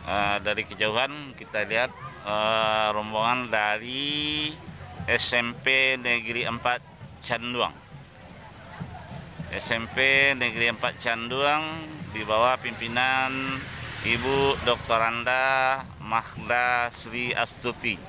Dari kejauhan kita lihat rombongan dari SMP Negeri 4 Canduang. SMP Negeri 4 Canduang di bawah pimpinan Ibu Dr. Anda Mahda Sri Astuti.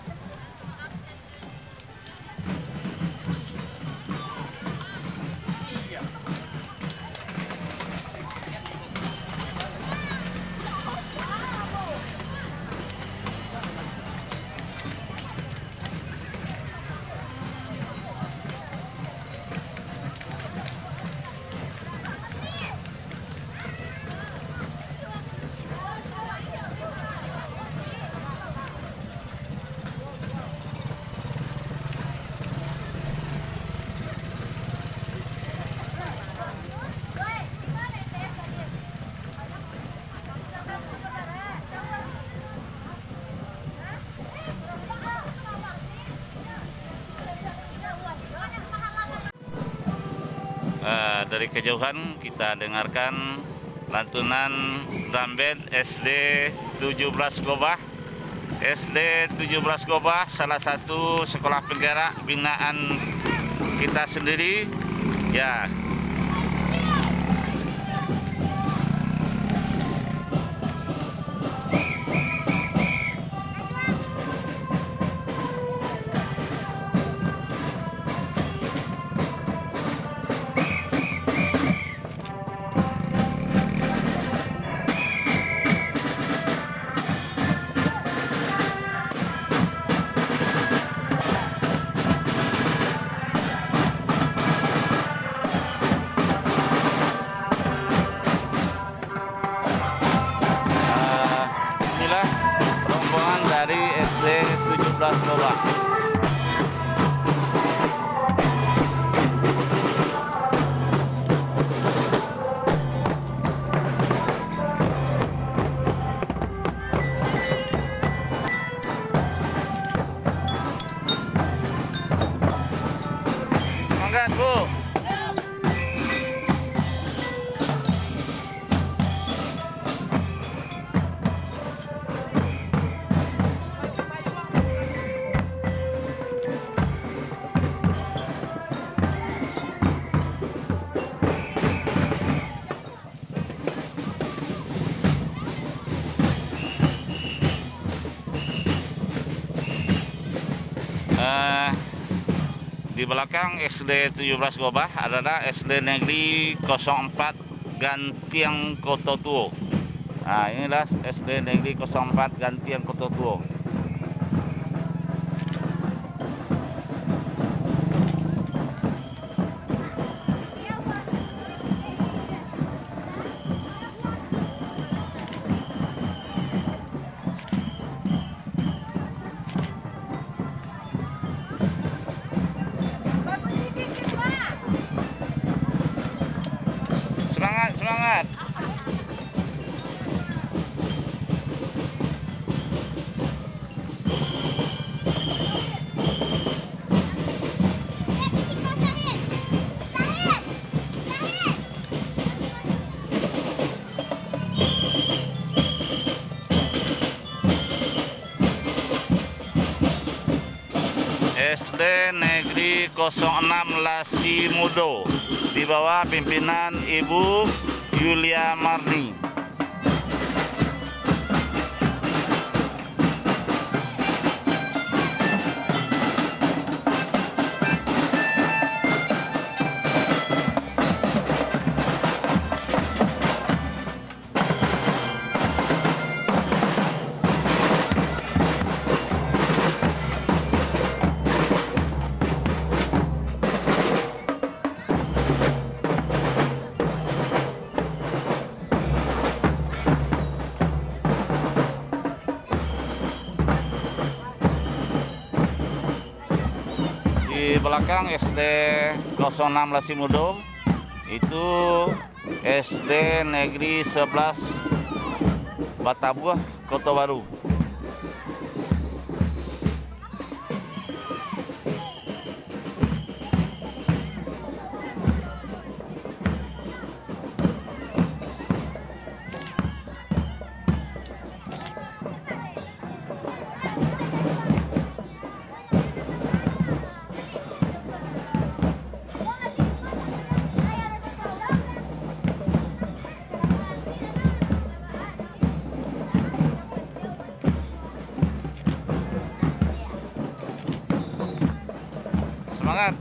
Dari kejauhan kita dengarkan lantunan drum band SD 17 Gobah. SD 17 Gobah salah satu sekolah penggerak binaan kita sendiri ya. Dari SD 17 Gobah. Semangat, Bu. Di belakang SD 17 Gobah adalah SD Negeri 04 Gantiang Kota Tuo. Nah, inilah SD Negeri 04 Gantiang Kota Tuo. Semangat. SD Negeri 06 Lasimudo di bawah pimpinan Ibu Yulia Marni. Di belakang SD 06 Lasimudo itu SD Negeri 11 Batabuah Kota Baru. semangat.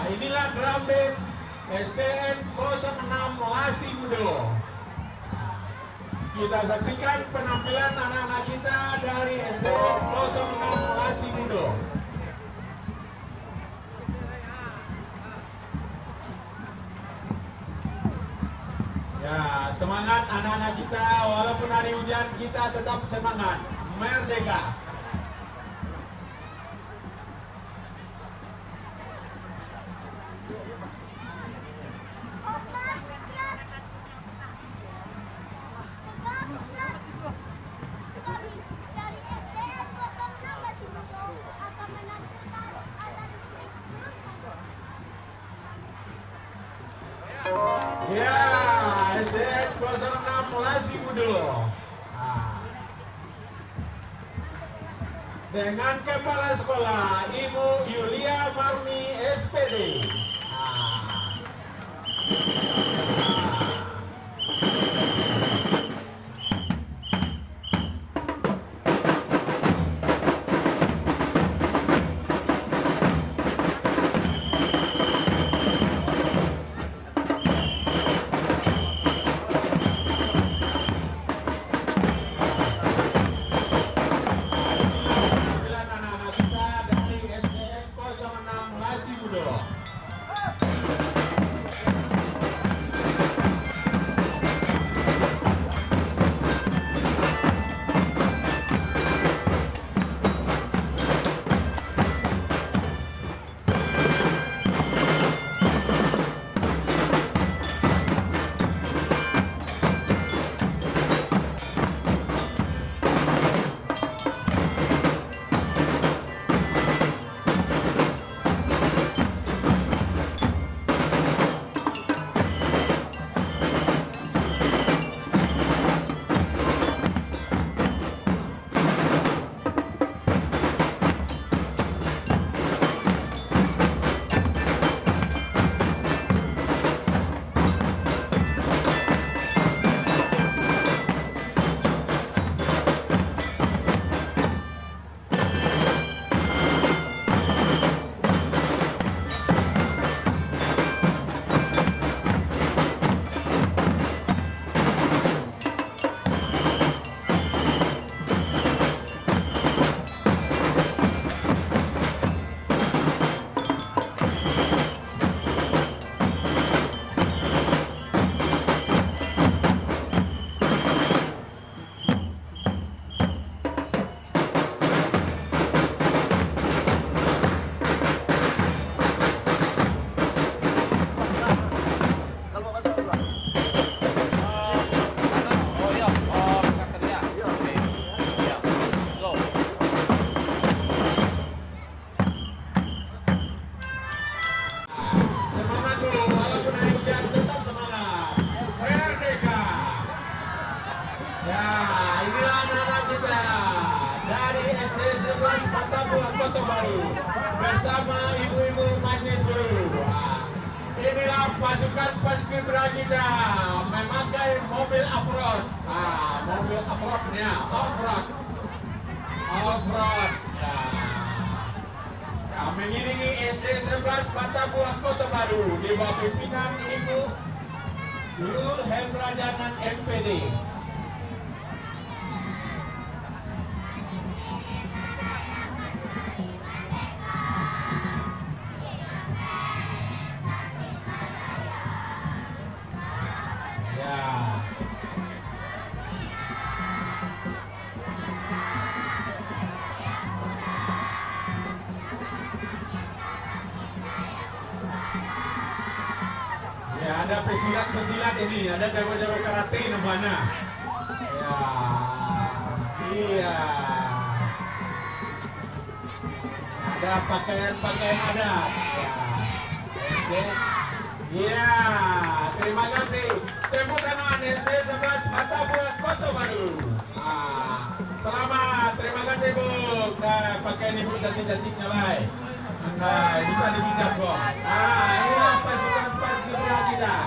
Inilah drum band SDN 06 Lasimudo. Kita saksikan penampilan anak-anak kita dari SDN 06 Lasimudo. Ya, semangat anak-anak kita, walaupun hari hujan kita tetap semangat. Merdeka. Ya, SDN 06 Lasimudo. Dengan Kepala Sekolah Ibu Yulia Marni SPD. paskibra kita memakai mobil off-road. Mobil off-roadnya, off-road. Off-road. Ya. Mengiringi SD 11 Batabuah Kota Baru di bawah pimpinan Ibu Nur Hendrajanan MPD. Ada pesilat ini, ada jago-jago karate namanya. Ya, iya. Ada pakaian-pakaian adat. Ya. Oke. Iya, terima kasih. Tepuk tangan SD 11 Batabuah Kota Baru. Selamat, terima kasih Bu. Nah, pakaian Ibu cantik-cantiknya lah. Nah, bisa dihijab kok. Inilah pasukan paskibra kita.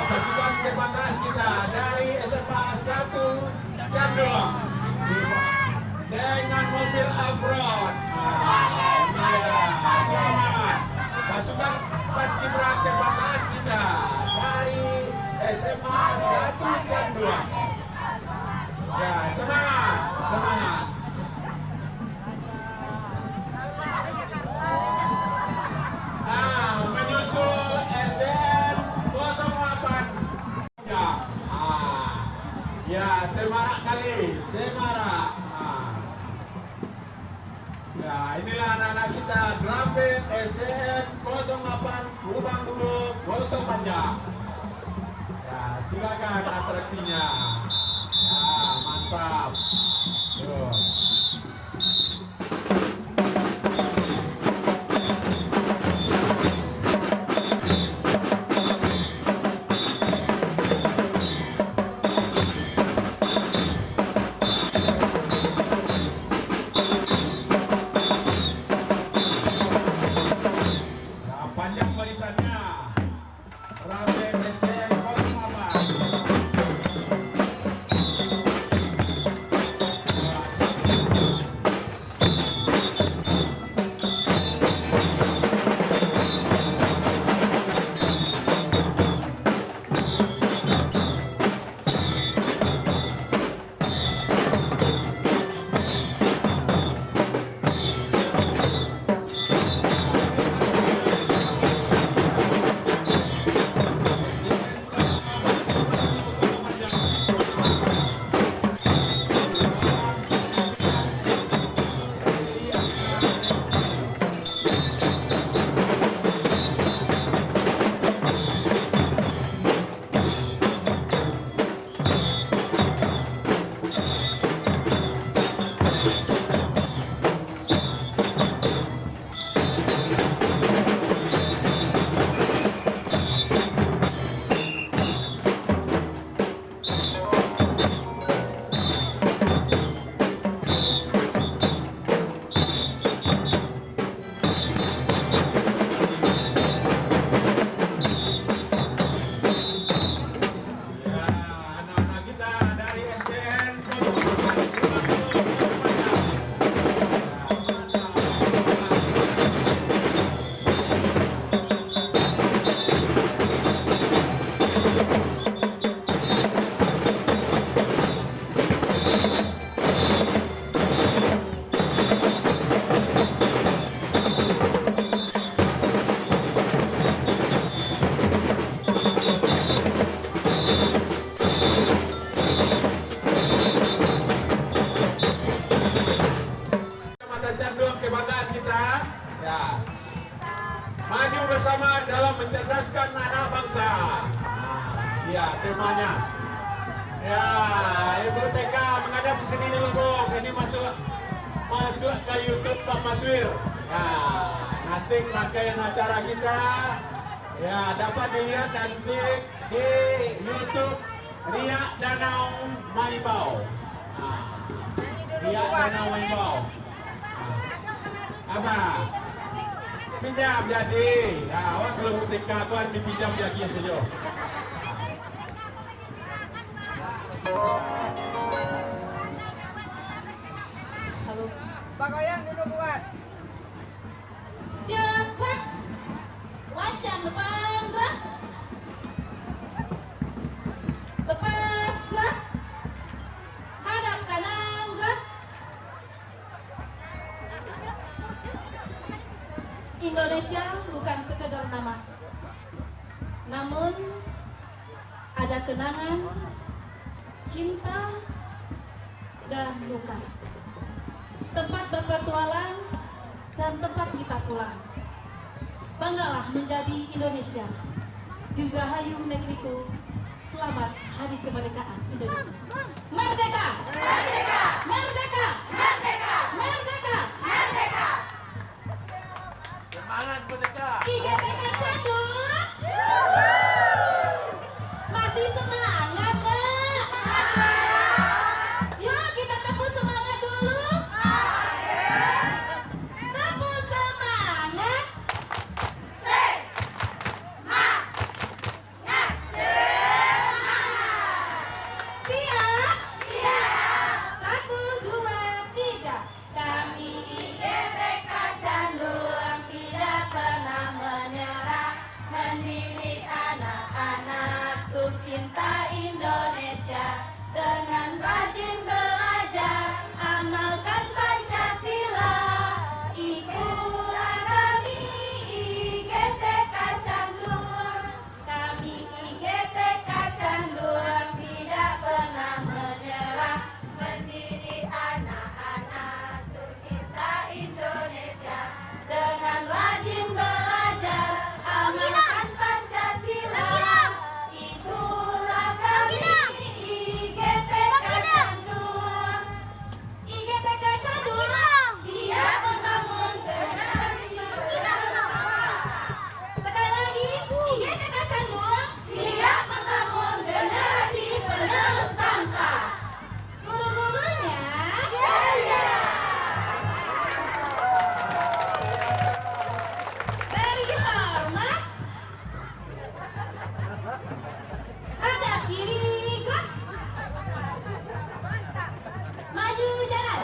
Pasukan kebanggaan kita dari SMA 1 Candong dengan mobil off-road. Selamat. Pasukan paskibra kebanggaan kita dari SMA 1 Candong. Ya, semangat, semangat. Menyusul SDN 08. Ya, semarak kali, semarak. Ya, inilah anak-anak kita drum band SDN 08 Lubang Dulu, Foto Panjang. Ya, silakan atraksinya. Ya, mantap. Tuh. Panjang barisannya. Rabe SDN 08. Maju bersama dalam mencerdaskan anak bangsa. Ya, temanya. Ya, Ibu TK menghadap ke sini dulu, Bu. Ini masuk ke YouTube Pak Maswir. Ya, nanti rangkaian acara kita ya dapat dilihat nanti di YouTube Riak Danau Maibau. Riak Danau Maibau. Apa? Pinjam jadi. Ya, awak kalau UTK tuan dipinjam jadi saja. Halo. Pak Goyang duduk buat. Siap, gerak. Lancar depan, gerak. Lepas, gerak. Hadap kanan, gerak. Indonesia bukan sekedar nama, namun ada kenangan, cinta, dan luka. Tempat berpetualang dan tempat kita pulang. Banggalah menjadi Indonesia. Dirgahayu negeriku. Selamat Hari Kemerdekaan Indonesia. Merdeka! Merdeka! Merdeka! Merdeka! Merdeka! Merdeka! Semangat merdeka. IGTK Candu. Masih semangat, Kak? Yuk kita tepuk semangat dulu. Tepuk semangat. Siap? Siap. 1, 2, 3. Kami IGTK Canduang tidak pernah menyerah, mendidik anak-anak untuk cinta Indonesia. Dengan rajin belajar, amalkan Pancasila. Ikulah kami IGTK Canduang. Kami IGTK Canduang tidak pernah menyerah, mendidik anak-anak untuk cinta Indonesia. Dengan rajin belajar, amalkan Pancasila. Itulah kami IGTK Canduang. IGTK Canduang siap membangun generasi penerus. Sekali lagi, IGTK Canduang siap membangun generasi penerus bangsa. Guru-gurunya jaya. Beri hormat. Hadap kiri, gerak. Maju jalan.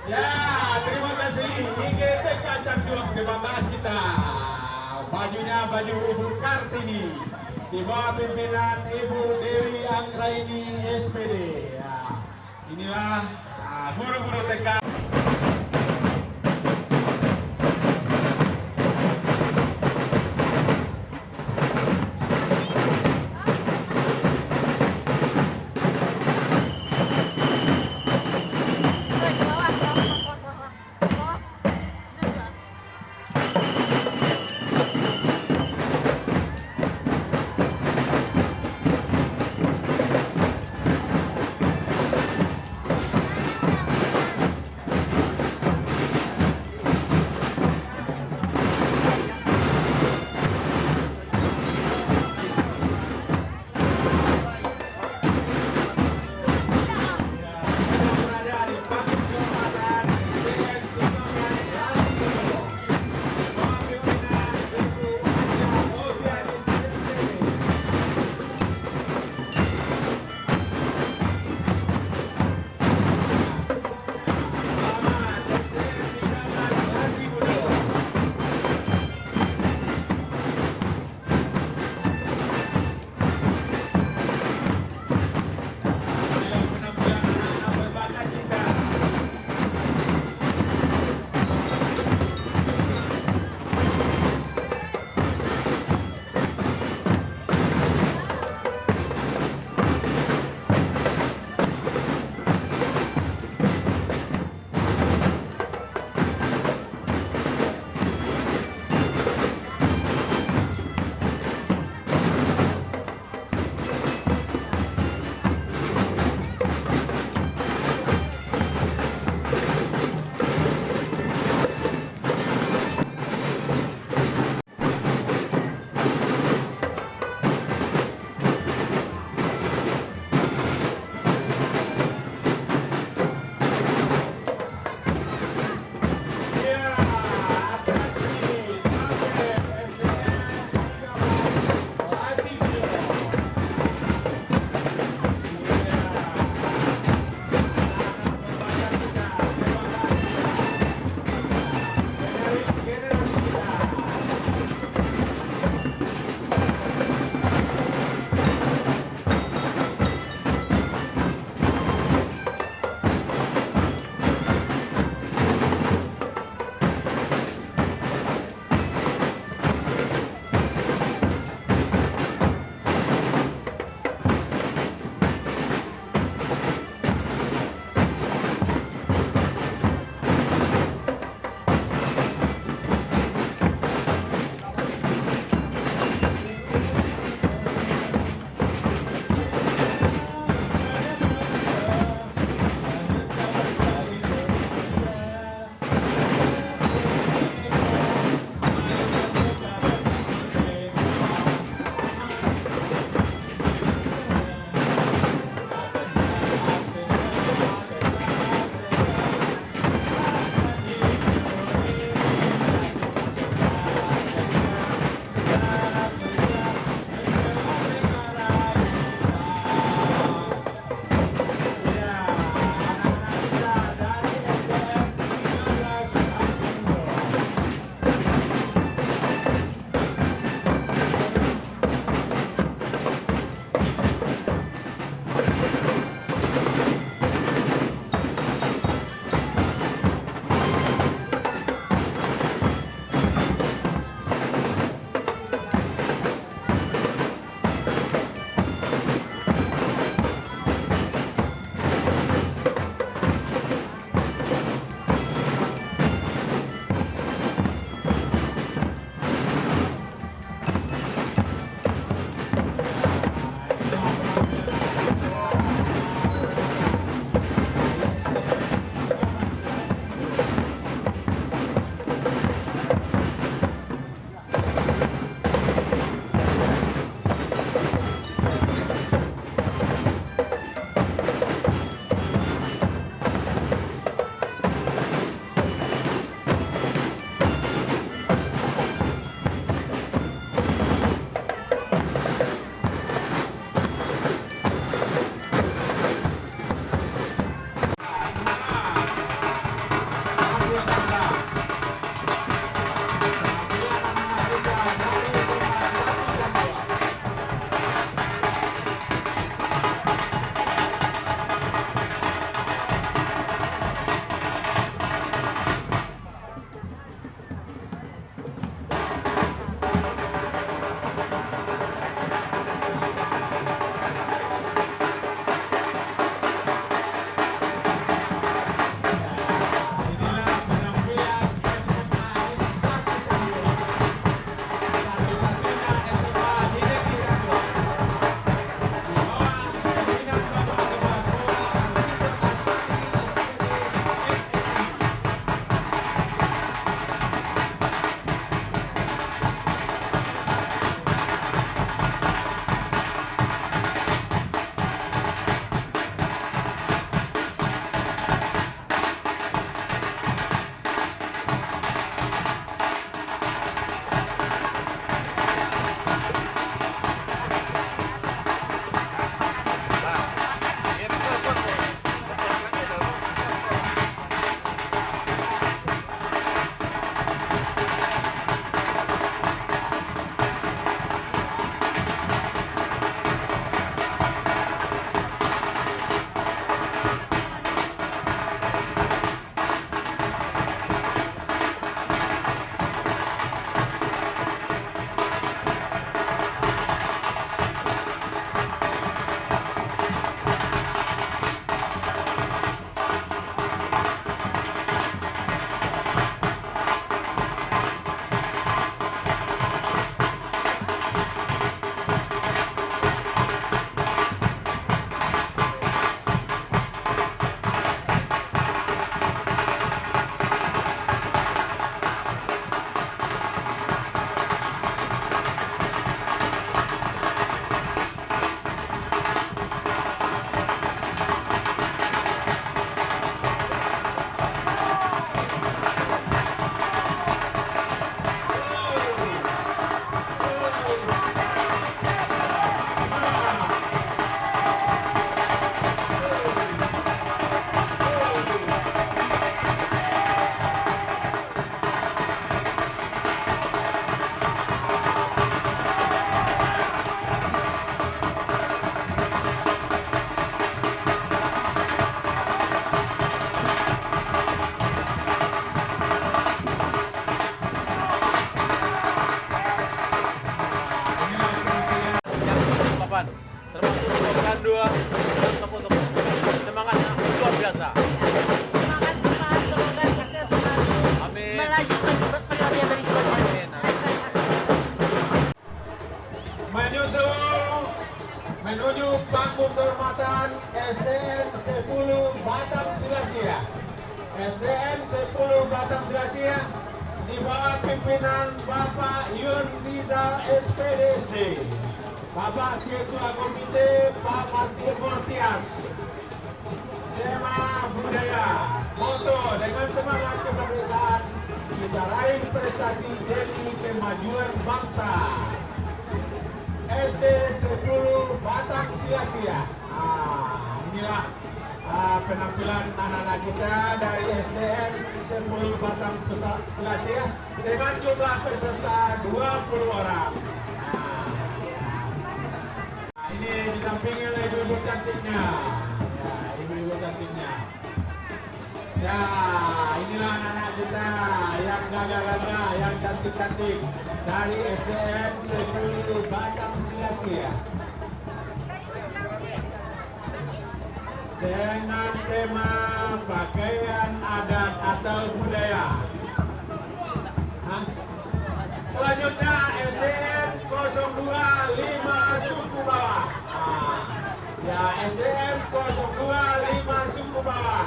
Ya, terima kasih. IGTK Canduang kebanggaan kita. Bajunya baju Ibu Kartini. Di bawah pimpinan Ibu Dewi Anggraini SPD. Ya, inilah guru-guru TK. Batang Silasia. SDN 10 Batang Silasia di bawah pimpinan Bapak Yun Rizal SPDSD, Bapak Ketua Komite Pak Martir Mortias. Tema budaya, moto dengan semangat kemerdekaan kita raih prestasi demi kemajuan bangsa. SD 10 Batang Silasia. Inilah penampilan anak-anak kita dari SDN 10 Batang Silasia dengan jumlah peserta 20 orang. Ini didampingi oleh ibu-ibu cantiknya. Ya, ibu-ibu cantiknya. Ya, inilah anak-anak kita yang gagah-gagah, yang cantik-cantik dari SDN 10 Batang Silasia. Dengan tema pakaian adat atau budaya. Selanjutnya SDN 025 suku bawah. Ya, SDN 025 suku bawah.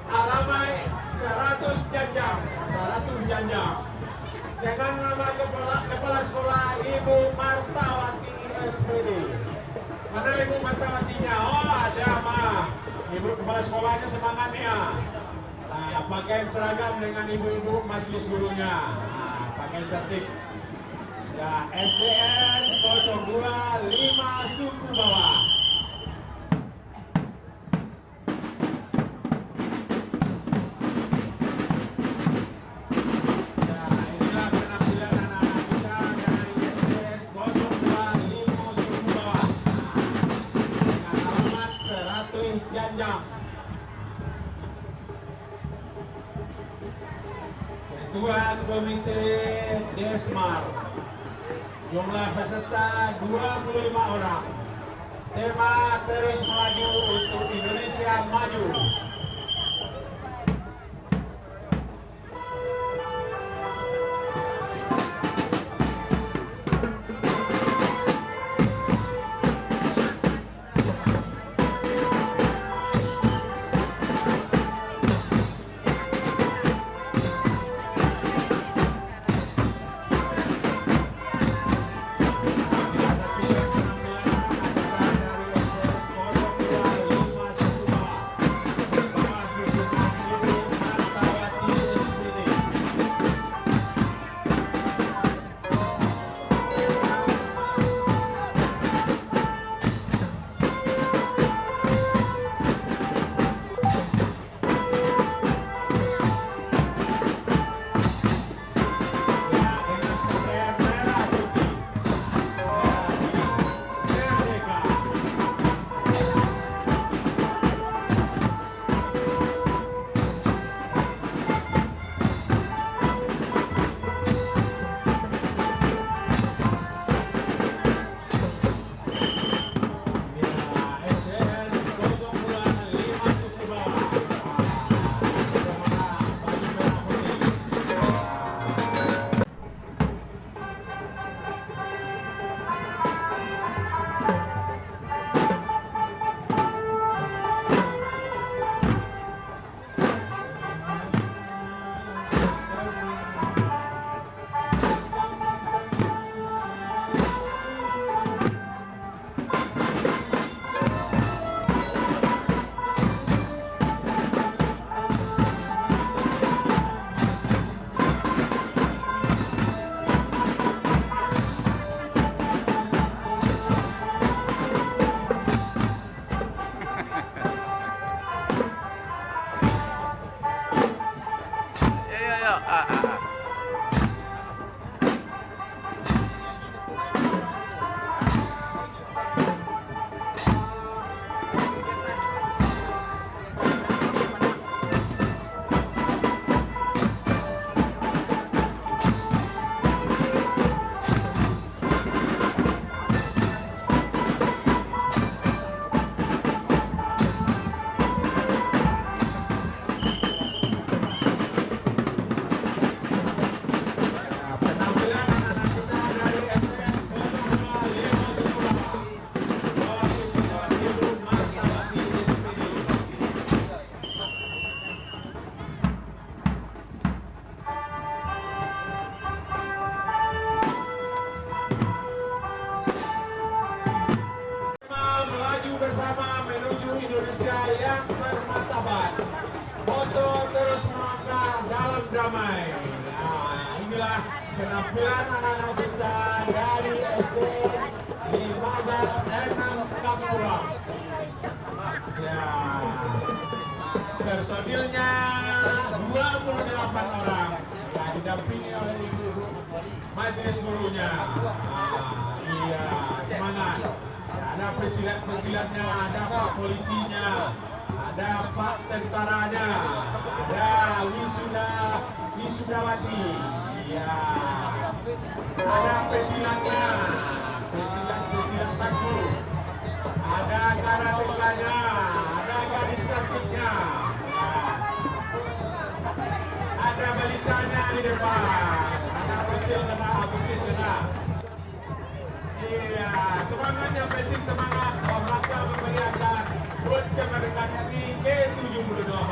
Alamat 100 Janjang. Dengan nama kepala sekolah Ibu Martawati SPD. Mana Ibu Martawatinya? Oh, ada mah. Ibu kepala sekolahnya semangatnya. Nah, pakaian seragam dengan ibu-ibu majelis gurunya. Pakaian cantik. Ya, SDN 025 suku bawah. Ya, inilah penampilan anak-anak kita dari SDN 025 suku bawah. Dengan alamat 100 Janjang. Ketua Komite Desmar. Jumlah peserta 25 orang. Tema terus melaju untuk Indonesia maju. yang bermartabat. Foto terus melangkah dalam damai. Nah, inilah penampilan anak-anak kita dari SDN 15 Kapura. Ya, personilnya 28 orang. Ya, didampingi oleh ibu majelis gurunya. Iya, semangat. Ya, ada pesilat-pesilatnya, ada pak polisinya, ada pak tentaranya, ada wisudawati. Iya, ada pesilatnya, pesilat takut. Ada karatekanya, ada gadis cantiknya. Ya. Ada balitanya di depan. Ada pesil kena, pesil kena. Iya, semangat yang penting semangat. Mereka memeriahkan buat kemerdekaan RI ke-78.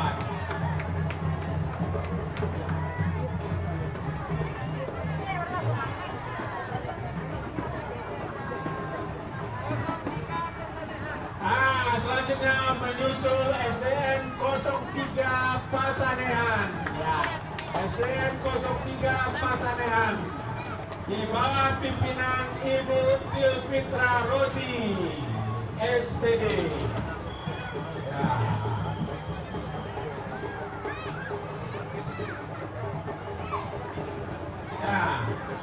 Selanjutnya menyusul SDN 03 Pasanehan. Ya, SDN 03 Pasanehan di bawah pimpinan Ibu Tilfitra Rosi, SPD. Ya. Ya,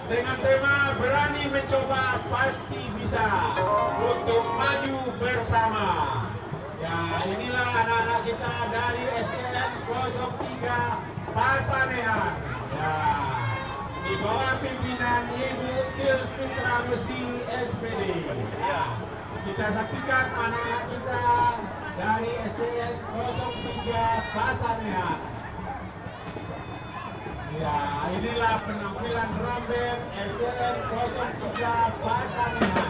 dengan tema berani mencoba pasti bisa untuk maju bersama. Ya, inilah anak-anak kita dari SDN 03 Pasanehan. Ya, di bawah pimpinan Ibu Tilfitra Rosi, SPD. Ya, kita saksikan anak-anak kita dari SDN 03 Pasanehan. Ya, inilah penampilan Ramben SDN 03 Pasanehan.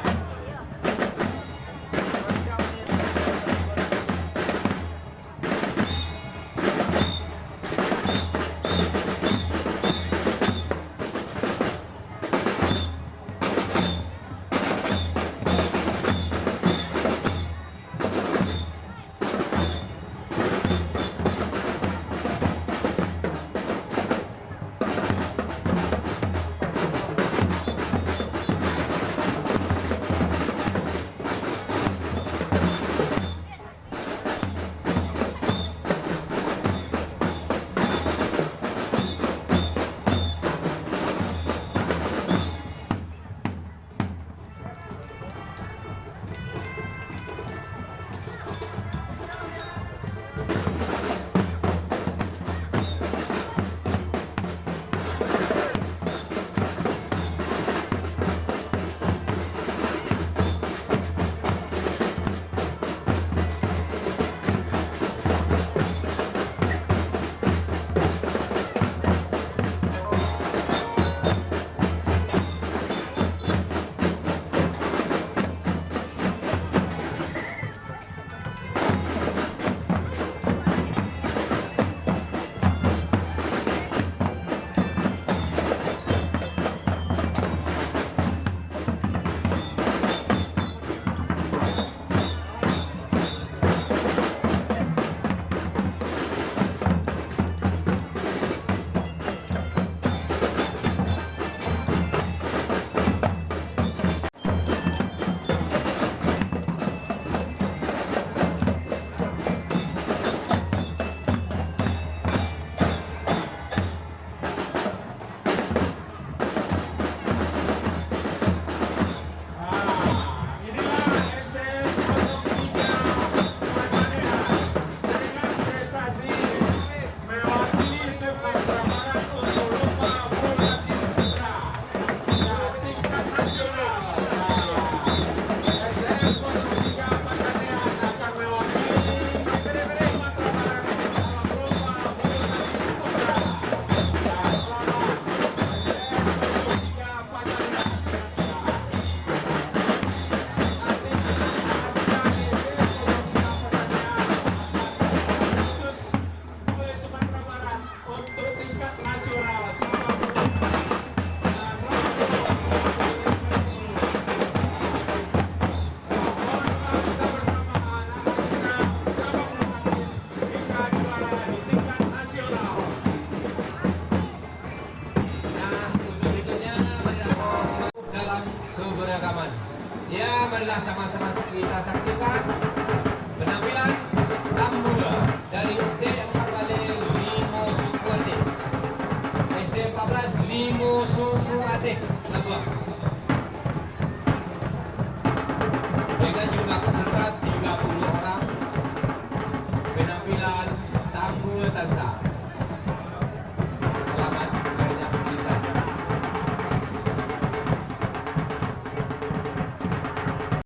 sama-sama kita saksikan